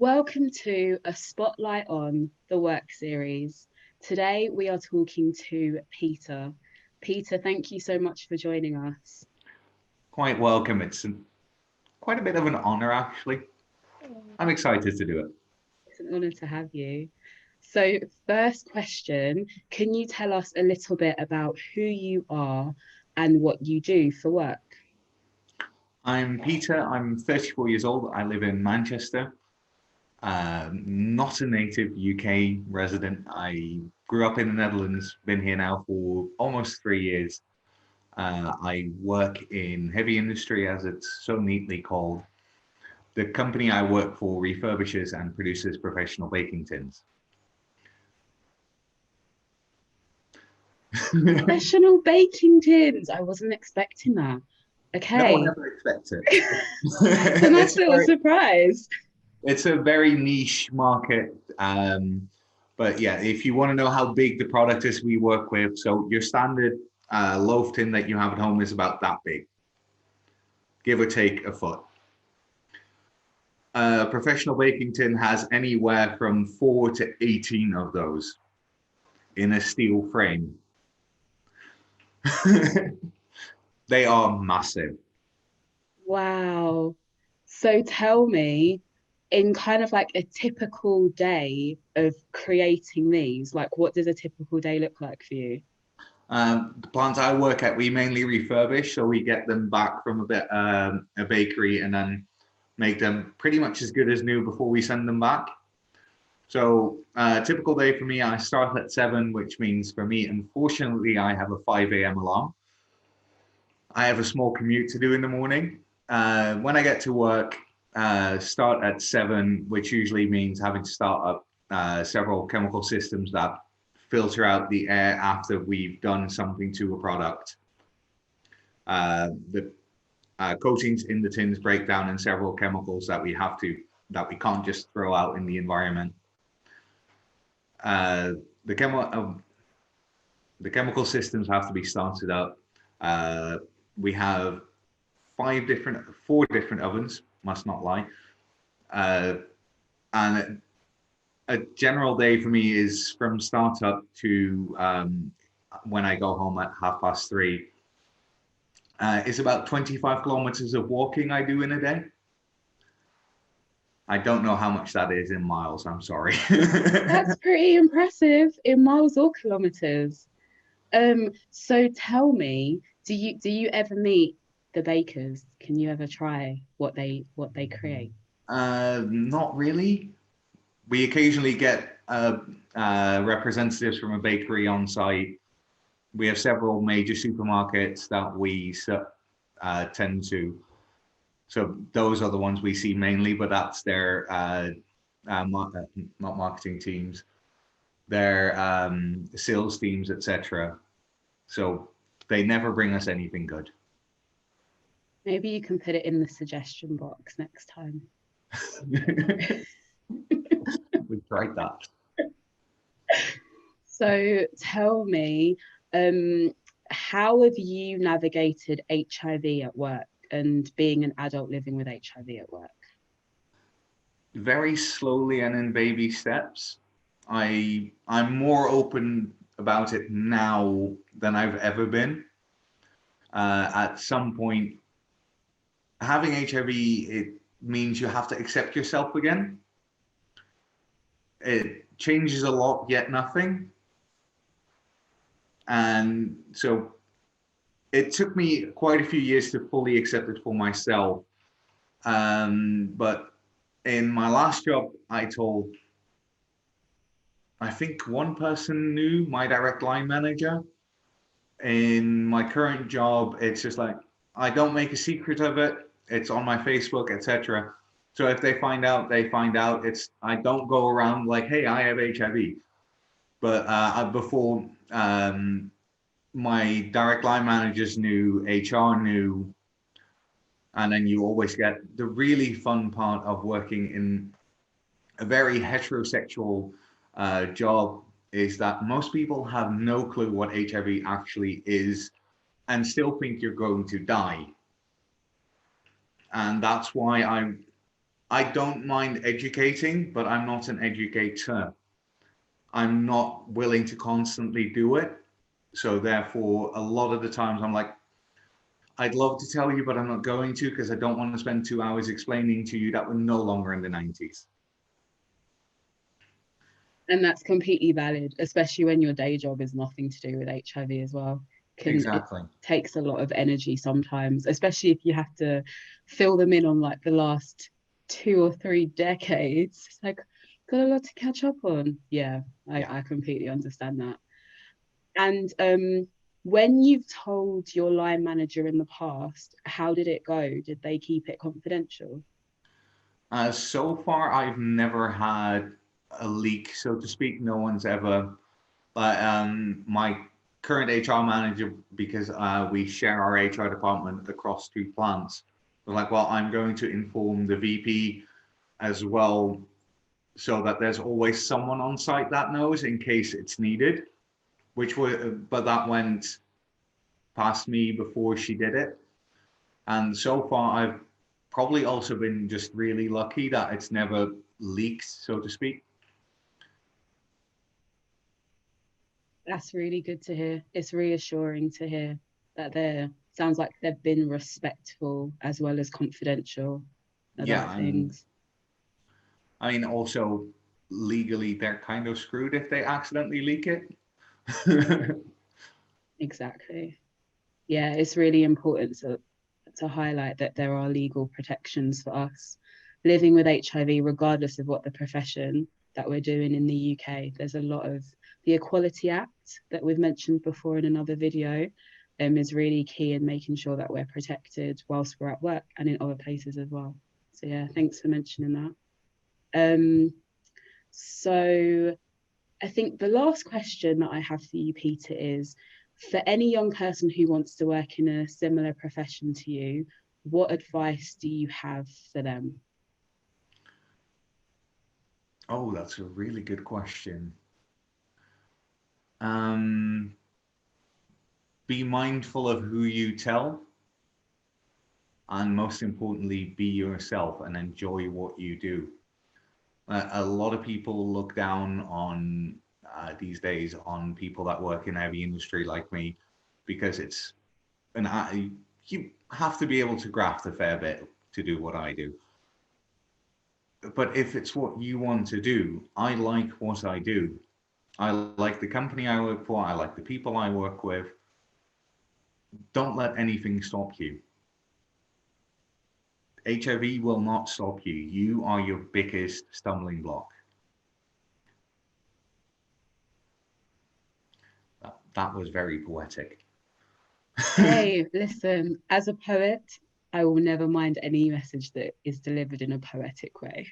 Welcome to a Spotlight on the Work series. Today we are talking to Peter. Peter, thank you so much for joining us. Quite welcome. Quite a bit of an honor, actually. I'm excited to do it. It's an honor to have you. So, first question, can you tell us a little bit about who you are and what you do for work? I'm Peter. I'm 34 years old. I live in Manchester. Not a native UK resident. I grew up in the Netherlands, been here now for almost 3 years. I work in heavy industry, as it's so neatly called. The company I work for refurbishes and produces professional baking tins. No Professional baking tins. I wasn't expecting that. one Okay. ever expects it. It's a nice it's little very, surprise. it's a very niche market. But yeah, if you want to know how big the product is we work with, so your standard loaf tin that you have at home is about that big, give or take a foot. A professional baking tin has anywhere from 4 to 18 of those in a steel frame. They are massive. Wow. So tell me, in kind of like a typical day of creating these, like what does a typical day look like for you? The plants I work at, we mainly refurbish, so we get them back from a bakery and then make them pretty much as good as new before we send them back. So, typical day for me, I start at 7, which means for me, unfortunately, I have a 5 a.m. alarm. I have a small commute to do in the morning. When I get to work, start at 7, which usually means having to start up several chemical systems that filter out the air after we've done something to a product. The coatings in the tins break down in several chemicals that we can't just throw out in the environment. Uh, the chemical systems have to be started up. We have 4 different ovens. Must not lie. Uh, and a general day for me is from startup to when I go home at 3:30. It's about 25 kilometers of walking I do in a day. I don't know how much that is in miles. I'm sorry. That's pretty impressive in miles or kilometers. So tell me, do you ever meet the bakers? Can you ever try what they create? Not really. We occasionally get representatives from a bakery on site. We have several major supermarkets that we tend to. So those are the ones we see mainly, but that's their not marketing teams, their sales teams, etc. So they never bring us anything good. Maybe you can put it in the suggestion box next time. We've tried that. So tell me, um, how have you navigated HIV at work and being an adult living with HIV at work? Very slowly and in baby steps. I'm more open about it now than I've ever been. At some point, having HIV, it means you have to accept yourself again. It changes a lot, yet nothing. And so it took me quite a few years to fully accept it for myself. But in my last job, I think one person knew, my direct line manager. In my current job, it's just like I don't make a secret of it. It's on my Facebook, etc. So if they find out, they find out. It's I don't go around like, hey, I have HIV. But before my direct line managers knew, HR knew, and then you always get the really fun part of working in a very heterosexual job is that most people have no clue what HIV actually is and still think you're going to die. And that's why I don't mind educating, but I'm not an educator. I'm not willing to constantly do it. So therefore, a lot of the times I'm like, I'd love to tell you, but I'm not going to because I don't want to spend 2 hours explaining to you that we're no longer in the 90s. And that's completely valid, especially when your day job is nothing to do with HIV as well. It Exactly. takes a lot of energy sometimes, especially if you have to fill them in on like the last 2 or 3 decades. It's like, got a lot to catch up on. Yeah, Yeah. I completely understand that. And when you've told your line manager in the past, how did it go? Did they keep it confidential? So far, I've never had a leak, so to speak. No one's ever. But my current HR manager, because we share our HR department across 2 plants, was like, well, I'm going to inform the VP as well, so that there's always someone on site that knows in case it's needed. But that went past me before she did it. And so far, I've probably also been just really lucky that it's never leaked, so to speak. That's really good to hear. It's reassuring to hear that they're sounds like they've been respectful as well as confidential about Yeah, and things. I mean, also legally, they're kind of screwed if they accidentally leak it. Exactly. Yeah, it's really important to highlight that there are legal protections for us living with HIV, regardless of what the profession that we're doing in the UK. There's a lot of the Equality Act that we've mentioned before in another video, is really key in making sure that we're protected whilst we're at work and in other places as well. So yeah, thanks for mentioning that. So I think the last question that I have for you, Peter, is for any young person who wants to work in a similar profession to you, what advice do you have for them? Oh, that's a really good question. Um, be mindful of who you tell, and most importantly, be yourself and enjoy what you do. A lot of people look down on these days on people that work in heavy industry like me because it's you have to be able to graft a fair bit to do what I do. But if it's what you want to do, I like what I do. I like the company I work for. I like the people I work with. Don't let anything stop you. HIV will not stop you. You are your biggest stumbling block. That was very poetic. Hey, listen, as a poet, I will never mind any message that is delivered in a poetic way.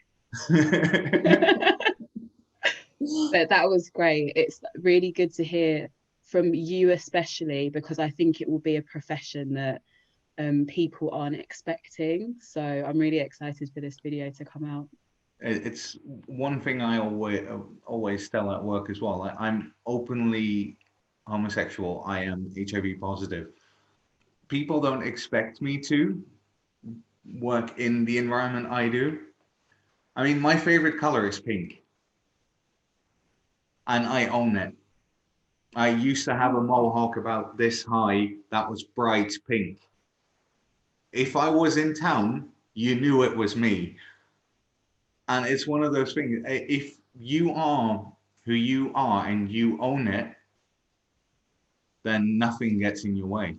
But that was great. It's really good to hear from you, especially because I think it will be a profession that people aren't expecting. So I'm really excited for this video to come out. It's one thing I always tell at work as well. I'm openly homosexual. I am HIV positive. People don't expect me to work in the environment I do. I mean, my favorite color is pink, and I own it. I used to have a mohawk about this high that was bright pink. If I was in town, you knew it was me. And it's one of those things. If you are who you are and you own it, then nothing gets in your way.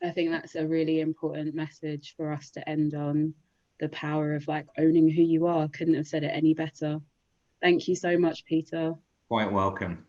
I think that's a really important message for us to end on, the power of like owning who you are. Couldn't have said it any better. Thank you so much, Peter. Quite welcome.